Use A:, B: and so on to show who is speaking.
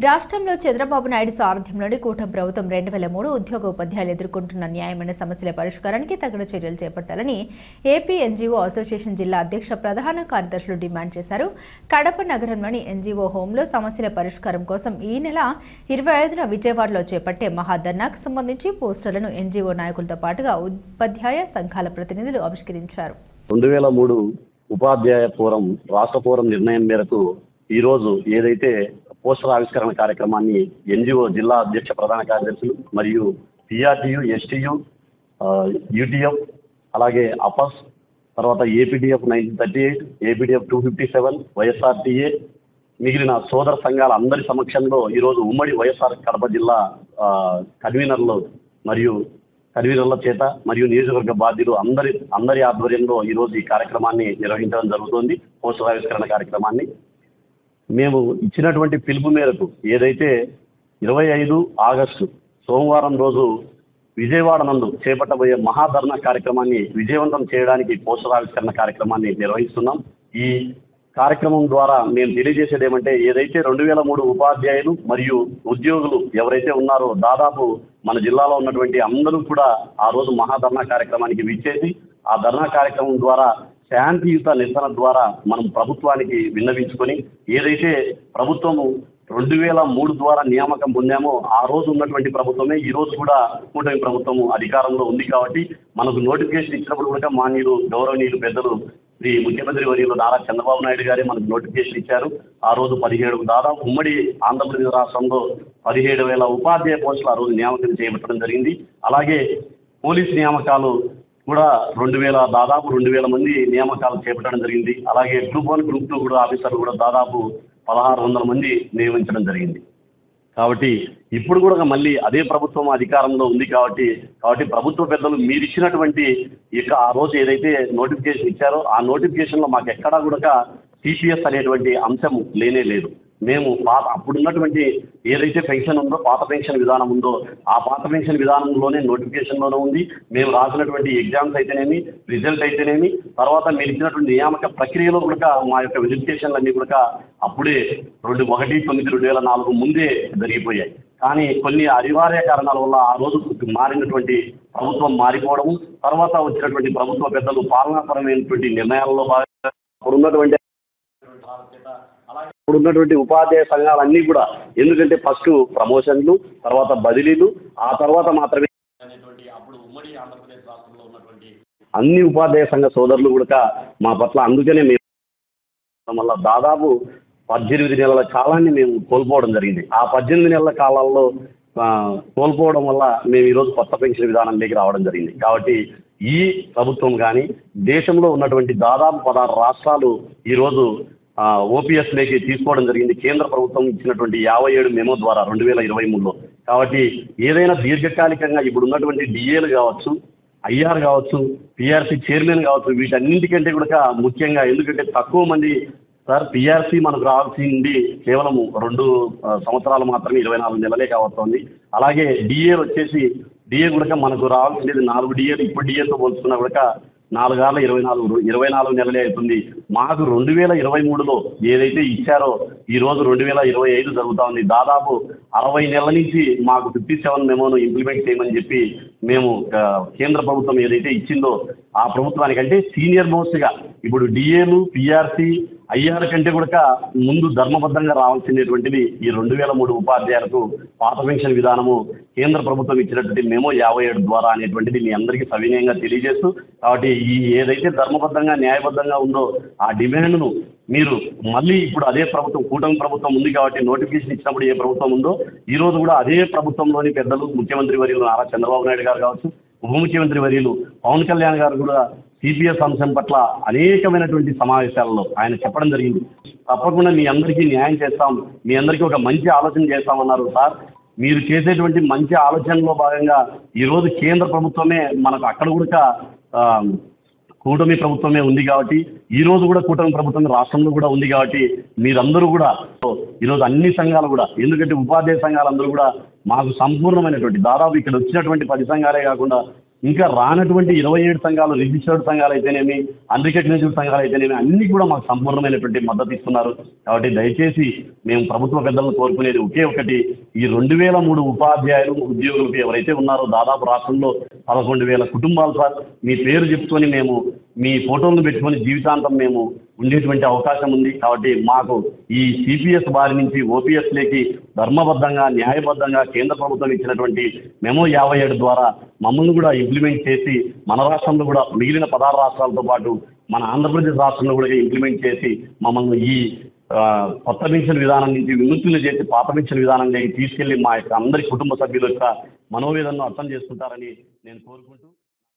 A: రాష్ట్రంలో చంద్రబాబు నాయుడు సారథ్యంలోని కూటమి ప్రభుత్వం 2003 ఉద్యోగ ఉపాధ్యాయులు ఎదుర్కొంటున్న న్యాయమైన సమస్యల పరిష్కారానికి తగిన చర్యలు చేపట్టాలని ఏపీ ఎన్జీఓ అసోసియేషన్ జిల్లా అధ్యక్ష ప్రధాన కార్యదర్శులు డిమాండ్ చేశారు. కడప నగరంలోని ఎన్జీఓ హోంలో సమస్యల పరిష్కారం కోసం ఈ నెల 25న విజయవాడలో చేపట్టే మహాధర్నాకు సంబంధించి పోస్టర్లను ఎన్జీఓ నాయకులతో పాటుగా ఉపాధ్యాయ సంఘాల ప్రతినిధులు ఆవిష్కరించారు.
B: 2003 ఉపాధ్యాయ ఫోరం రాష్ట్ర ఫోరం నిర్ణయం మేరకు ఈరోజు ఏదైతే పోస్టర్ ఆవిష్కరణ కార్యక్రమాన్ని ఎన్జిఓ జిల్లా అధ్యక్ష ప్రధాన కార్యదర్శులు మరియు పిఆర్టీయు, ఎస్టీయు, యూటీఎఫ్, అలాగే అపస్, తర్వాత ఏపీడీఎఫ్ 1938, ఏపీడీఎఫ్ 257, వైఎస్ఆర్టీఏ, మిగిలిన సోదర సంఘాల అందరి సమక్షంలో ఈరోజు ఉమ్మడి వైఎస్ఆర్ కడప జిల్లా కన్వీనర్ల చేత మరియు నియోజకవర్గ బాధ్యులు అందరి ఆధ్వర్యంలో ఈరోజు ఈ కార్యక్రమాన్ని నిర్వహించడం జరుగుతోంది. పోస్టర్ ఆవిష్కరణ కార్యక్రమాన్ని మేము ఇచ్చినటువంటి పిలుపు మేరకు ఏదైతే 25 ఆగస్టు సోమవారం రోజు విజయవాడ నందు చేపట్టబోయే మహాధర్నా కార్యక్రమాన్ని విజయవంతం చేయడానికి పోస్టర్ ఆవిష్కరణ కార్యక్రమాన్ని నిర్వహిస్తున్నాం. ఈ కార్యక్రమం ద్వారా మేము తెలియజేసేది ఏమంటే, ఏదైతే 2003 ఉపాధ్యాయులు మరియు ఉద్యోగులు ఎవరైతే ఉన్నారో దాదాపు మన జిల్లాలో ఉన్నటువంటి అందరూ కూడా ఆ రోజు మహాధర్నా కార్యక్రమానికి విచ్చేసి ఆ ధర్నా కార్యక్రమం ద్వారా శాంతియుత నిరసన ద్వారా మనం ప్రభుత్వానికి విన్నవించుకొని ఏదైతే ప్రభుత్వము 2003 ద్వారా నియామకం పొందామో ఆ రోజు ఉన్నటువంటి ప్రభుత్వమే ఈ రోజు కూడా కూటమి ప్రభుత్వము అధికారంలో ఉంది. కాబట్టి మనకు నోటిఫికేషన్ ఇచ్చినప్పుడు కూడా మాన్యులు గౌరవనీయులు పెద్దలు శ్రీ ముఖ్యమంత్రి వర్యులు నారా చంద్రబాబు నాయుడు గారే మనకు నోటిఫికేషన్ ఇచ్చారు. ఆ రోజు 17 దాదాపు ఉమ్మడి ఆంధ్రప్రదేశ్ రాష్ట్రంలో 17,000 ఉపాధ్యాయ పోస్టులు ఆ రోజు నియామకం చేయబట్టడం జరిగింది. అలాగే పోలీస్ నియామకాలు కూడా దాదాపు 2,000 మంది నియామకాలు చేపట్టడం జరిగింది. అలాగే గ్రూప్ 1, గ్రూప్ 2 కూడా ఆఫీసర్లు కూడా దాదాపు 1,600 మంది నియమించడం జరిగింది. కాబట్టి ఇప్పుడు కూడా మళ్ళీ అదే ప్రభుత్వం అధికారంలో ఉంది. కాబట్టి ప్రభుత్వ పెద్దలు మీరు ఇచ్చినటువంటి ఆ రోజు ఏదైతే నోటిఫికేషన్ ఇచ్చారో ఆ నోటిఫికేషన్లో మాకు ఎక్కడా కూడా సిపిఎస్ అనేటువంటి అంశం లేనే లేదు. మేము అప్పుడున్నటువంటి ఏదైతే పెన్షన్ ఉందో పాత పెన్షన్ విధానం ఉందో ఆ పాత పెన్షన్ విధానంలోనే నోటిఫికేషన్లోనే ఉంది. మేము రాసినటువంటి ఎగ్జామ్స్ అయితేనేమి, రిజల్ట్ అయితేనేమి, తర్వాత మీరు ఇచ్చినటువంటి నియామక ప్రక్రియలో కూడా మా యొక్క వెరిఫికేషన్లు అన్నీ కూడా అప్పుడే 1/9/2004 ముందే జరిగిపోయాయి. కానీ కొన్ని అనివార్య కారణాల వల్ల ఆ రోజు మారినటువంటి ప్రభుత్వం మారిపోవడము, తర్వాత వచ్చినటువంటి ప్రభుత్వ పెద్దలు పాలనాపరమైనటువంటి నిర్ణయాలలో భాగంగా ఇప్పుడున్నటువంటి ఉపాధ్యాయ సంఘాలన్నీ కూడా, ఎందుకంటే ఫస్ట్ ప్రమోషన్లు, తర్వాత బదిలీలు, ఆ తర్వాత మాత్రమే అప్పుడు ఉమ్మడి ఆంధ్రప్రదేశ్ రాష్ట్రంలో ఉన్నటువంటి అన్ని ఉపాధ్యాయ సంఘ సోదరులు కూడా మా పట్ల అందుకనే వల్ల దాదాపు 18 నెలల కాలాన్ని మేము కోల్పోవడం జరిగింది. ఆ 18 నెలల కాలాల్లో కోల్పోవడం వల్ల మేము ఈరోజు కొత్త పెన్షన్ విధానంలోకి రావడం జరిగింది. కాబట్టి ఈ ప్రభుత్వం కానీ దేశంలో ఉన్నటువంటి దాదాపు 16 రాష్ట్రాలు ఈరోజు ఓపీఎస్లోకి తీసుకోవడం జరిగింది. కేంద్ర ప్రభుత్వం ఇచ్చినటువంటి 57 మెమో ద్వారా 2023లో. కాబట్టి ఏదైనా దీర్ఘకాలికంగా ఇప్పుడు ఉన్నటువంటి డిఏలు కావచ్చు, ఐఆర్ కావచ్చు, పిఆర్సీ చైర్మన్ కావచ్చు, వీటన్నింటికంటే కూడా ముఖ్యంగా, ఎందుకంటే తక్కువ మంది సార్ పిఆర్సీ మనకు రావాల్సింది కేవలం 2 సంవత్సరాలు మాత్రమే, 24 నెలలే కావస్తుంది. అలాగే డిఏ కూడా మనకు రావాల్సింది 4 డిఏలు. ఇప్పుడు డిఏతో పోల్చుకున్నా కూడా 4 ఆర్ల 24 నెలలే అవుతుంది. మాకు 2023లో ఏదైతే ఇచ్చారో ఈరోజు 2025 జరుగుతూ ఉంది. దాదాపు 60 నెలల నుంచి మాకు 57 మెమోను ఇంప్లిమెంట్ చేయమని చెప్పి మేము కేంద్ర ప్రభుత్వం ఏదైతే ఇచ్చిందో ఆ ప్రభుత్వానికంటే సీనియర్ మోస్ట్గా ఇప్పుడు డిఏలు, పిఆర్సీ, ఐఆర్ కంటే కూడా ముందు ధర్మబద్ధంగా రావాల్సినటువంటిది ఈ 2003 ఉపాధ్యాయులకు పాత పెన్షన్ విధానము కేంద్ర ప్రభుత్వం ఇచ్చినటువంటి మెమో 57 ద్వారా అనేటువంటిది మీ అందరికీ సవినయంగా తెలియజేస్తూ, కాబట్టి ఈ ఏదైతే ధర్మబద్ధంగా న్యాయబద్ధంగా ఉందో ఆ డిమాండ్ను మీరు మళ్ళీ ఇప్పుడు అదే ప్రభుత్వం కూటమి ప్రభుత్వం ఉంది కాబట్టి నోటిఫికేషన్ ఇచ్చినప్పుడు ఏ ప్రభుత్వం ఉందో ఈరోజు కూడా అదే ప్రభుత్వంలోని పెద్దలు ముఖ్యమంత్రి వర్యులు నారా చంద్రబాబు నాయుడు గారు కావచ్చు, ఉప ముఖ్యమంత్రి వర్యులు పవన్ కళ్యాణ్ గారు కూడా సిపిఎస్ అంశం పట్ల అనేకమైనటువంటి సమావేశాలలో ఆయన చెప్పడం జరిగింది. తప్పకుండా మీ అందరికీ న్యాయం చేస్తాం, మీ అందరికీ ఒక మంచి ఆలోచన చేస్తామన్నారు. సార్, మీరు చేసేటువంటి మంచి ఆలోచనలో భాగంగా ఈరోజు కేంద్ర ప్రభుత్వమే మనకు అక్కడ కూడా కూటమి ప్రభుత్వమే ఉంది. కాబట్టి ఈరోజు కూడా కూటమి ప్రభుత్వం రాష్ట్రంలో కూడా ఉంది. కాబట్టి మీరందరూ కూడా ఈరోజు అన్ని సంఘాలు కూడా, ఎందుకంటే ఉపాధ్యాయ సంఘాలందరూ కూడా మాకు సంపూర్ణమైనటువంటి దాదాపు ఇక్కడ వచ్చినటువంటి 10 సంఘాలే కాకుండా ఇంకా రానటువంటి 27 సంఘాలు, రిజిస్టర్డ్ సంఘాలు అయితేనేమి, అన్రికగ్నైజ్డ్ సంఘాలు అయితేనేమి అన్నీ కూడా మాకు సంపూర్ణమైనటువంటి మద్దతు ఇస్తున్నారు. కాబట్టి దయచేసి మేము ప్రభుత్వ పెద్దలను కోరుకునేది ఒకే ఒకటి, ఈ 2003 ఉపాధ్యాయులు ఉద్యోగులకు ఎవరైతే ఉన్నారో దాదాపు రాష్ట్రంలో 11,000 కుటుంబాలు సార్, మీ పేరు చెప్పుకొని మేము మీ ఫోటోలను పెట్టుకొని జీవితాంతం మేము ఉండేటువంటి అవకాశం ఉంది. కాబట్టి మాకు ఈ సిపిఎస్ బారి నుంచి ఓపీఎస్లోకి ధర్మబద్ధంగా, న్యాయబద్ధంగా కేంద్ర ప్రభుత్వం ఇచ్చినటువంటి మెమో 57 ద్వారా మమ్మల్ని కూడా ఇంప్లిమెంట్ చేసి మన రాష్ట్రంలో కూడా మిగిలిన 16 రాష్ట్రాలతో పాటు మన ఆంధ్రప్రదేశ్ రాష్ట్రంలో కూడా ఇంప్లిమెంట్ చేసి మమ్మల్ని ఈ కొత్త పెన్షన్ విధానం నుంచి విముక్తులు చేసి పాత పెన్షన్ విధానంలోకి తీసుకెళ్లి మా యొక్క అందరి కుటుంబ సభ్యుల యొక్క మనోవేదనను అర్థం చేసుకుంటారని నేను కోరుకుంటూ